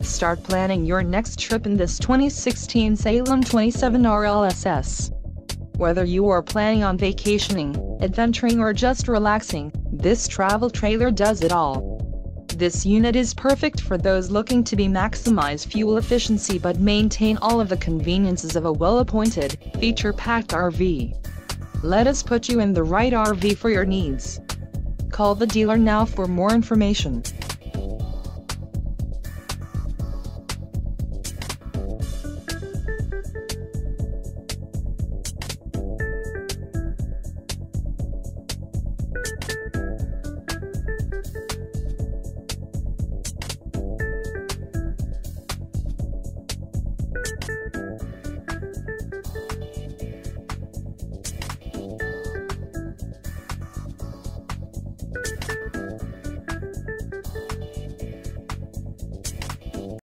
Start planning your next trip in this 2016 Salem 27RLSS. Whether you are planning on vacationing, adventuring or just relaxing, this travel trailer does it all. This unit is perfect for those looking to maximize fuel efficiency but maintain all of the conveniences of a well-appointed, feature-packed RV. Let us put you in the right RV for your needs. Call the dealer now for more information.